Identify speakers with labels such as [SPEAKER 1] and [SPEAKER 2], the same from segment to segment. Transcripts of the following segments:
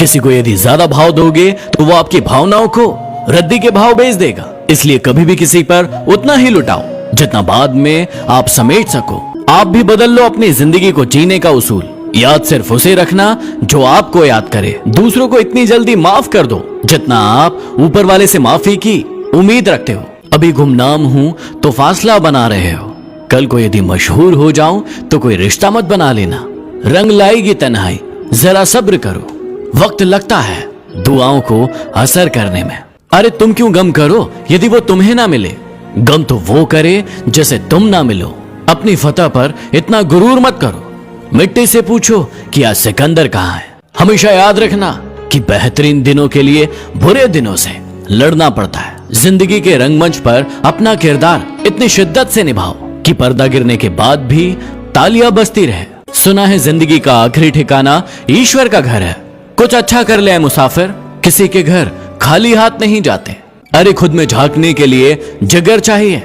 [SPEAKER 1] किसी को यदि ज्यादा भाव दोगे तो वो आपकी भावनाओं को रद्दी के भाव बेच देगा। इसलिए कभी भी किसी पर उतना ही लुटाओ जितना बाद में आप समेट सको। आप भी बदल लो अपनी जिंदगी को जीने का उसूल। याद सिर्फ उसे रखना जो आपको याद करे। दूसरों को इतनी जल्दी माफ कर दो जितना आप ऊपर वाले से माफी की उम्मीद रखते हो। अभी गुमनाम हूं तो फासला बना रहे हो, कल को यदि मशहूर हो जाऊं तो कोई रिश्ता मत बना लेना। रंग लाएगी तन्हाई, जरा सब्र करो, वक्त लगता है दुआओं को असर करने में। अरे तुम क्यों गम करो यदि वो तुम्हें ना मिले, गम तो वो करे जिसे तुम ना मिलो। अपनी फतह पर इतना गुरूर मत करो। मिट्टी से पूछो कि आज सिकंदर कहाँ है। हमेशा याद रखना कि बेहतरीन दिनों के लिए बुरे दिनों से लड़ना पड़ता है। जिंदगी के रंगमंच पर अपना किरदार इतनी शिद्दत से निभाओ कि पर्दा गिरने के बाद भी तालियां बजती रहे। सुना है जिंदगी का आखिरी ठिकाना ईश्वर का घर है। कुछ अच्छा कर ले मुसाफिर, किसी के घर खाली हाथ नहीं जाते। अरे खुद में झांकने के लिए जिगर चाहिए,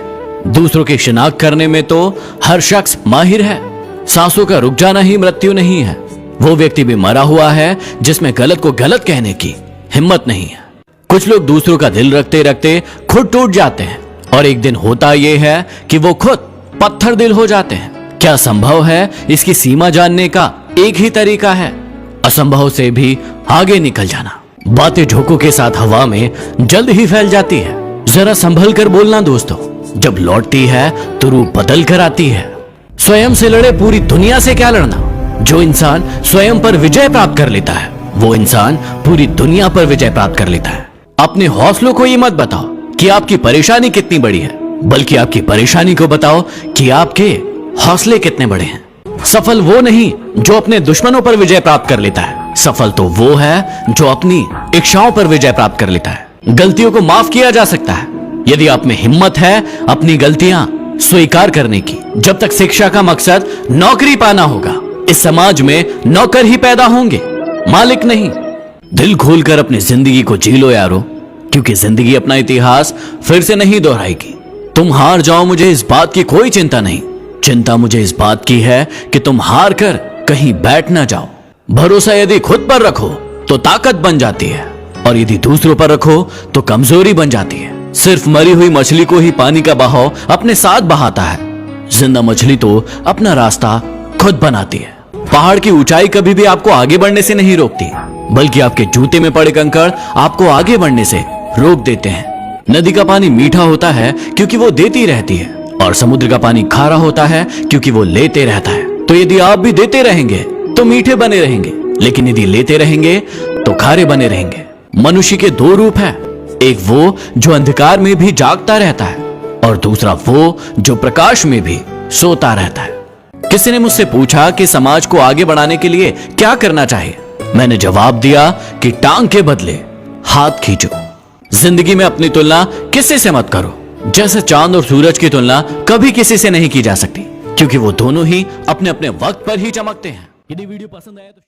[SPEAKER 1] दूसरों की शिनाख्त करने में तो हर शख्स माहिर है। सांसों का रुक जाना ही मृत्यु नहीं है। वो व्यक्ति भी मरा हुआ है जिसमें गलत को गलत कहने की हिम्मत नहीं है। कुछ लोग दूसरों का दिल रखते रखते खुद टूट जाते हैं और एक दिन होता यह है कि वो खुद पत्थर दिल हो जाते हैं। क्या संभव है इसकी सीमा जानने का एक ही तरीका है, असंभव से भी आगे निकल जाना। बातें झोंकों के साथ हवा में जल्द ही फैल जाती है। जरा संभल कर बोलना दोस्तों, जब लौटती है तो रूप बदल कर आती है। स्वयं से लड़े पूरी दुनिया से क्या लड़ना। जो इंसान स्वयं पर विजय प्राप्त कर लेता है वो इंसान पूरी दुनिया पर विजय प्राप्त कर लेता है। अपने हौसलों को ये मत बताओ कि आपकी परेशानी कितनी बड़ी है, बल्कि आपकी परेशानी को बताओ कि आपके हौसले कितने बड़े हैं। सफल वो नहीं जो अपने दुश्मनों पर विजय प्राप्त कर लेता है, सफल तो वो है जो अपनी इच्छाओं पर विजय प्राप्त कर लेता है। गलतियों को माफ किया जा सकता है यदि आप में हिम्मत है अपनी गलतियां स्वीकार करने की। जब तक शिक्षा का मकसद नौकरी पाना होगा, इस समाज में नौकर ही पैदा होंगे, मालिक नहीं। दिल खोलकर अपनी जिंदगी को जी लो यारो, क्योंकि जिंदगी अपना इतिहास फिर से नहीं दोहराएगी। तुम हार जाओ मुझे इस बात की कोई चिंता नहीं, चिंता मुझे इस बात की है कि तुम हार कर कहीं बैठ ना जाओ। भरोसा यदि खुद पर रखो तो ताकत बन जाती है, और यदि दूसरों पर रखो तो कमजोरी बन जाती है। सिर्फ मरी हुई मछली को ही पानी का बहाव अपने साथ बहाता है, जिंदा मछली तो अपना रास्ता खुद बनाती है। पहाड़ की ऊंचाई कभी भी आपको आगे बढ़ने से नहीं रोकती, बल्कि आपके जूते में पड़े कंकड़ आपको आगे बढ़ने से रोक देते हैं। नदी का पानी मीठा होता है क्योंकि वो देती रहती है, और समुद्र का पानी खारा होता है क्योंकि वो लेते रहता है। तो यदि आप भी देते रहेंगे तो मीठे बने रहेंगे, लेकिन यदि लेते रहेंगे तो खारे बने रहेंगे। मनुष्य के दो रूप है, एक वो जो अंधकार में भी जागता रहता है, और दूसरा वो जो प्रकाश में भी सोता रहता है। किसी ने मुझसे पूछा कि समाज को आगे बढ़ाने के लिए क्या करना चाहिए। मैंने जवाब दिया कि टांग के बदले हाथ खींचो। जिंदगी में अपनी तुलना किसी से मत करो, जैसे चांद और सूरज की तुलना कभी किसी से नहीं की जा सकती, क्योंकि वो दोनों ही अपने अपने वक्त पर ही चमकते हैं। यदि वीडियो पसंद आया तो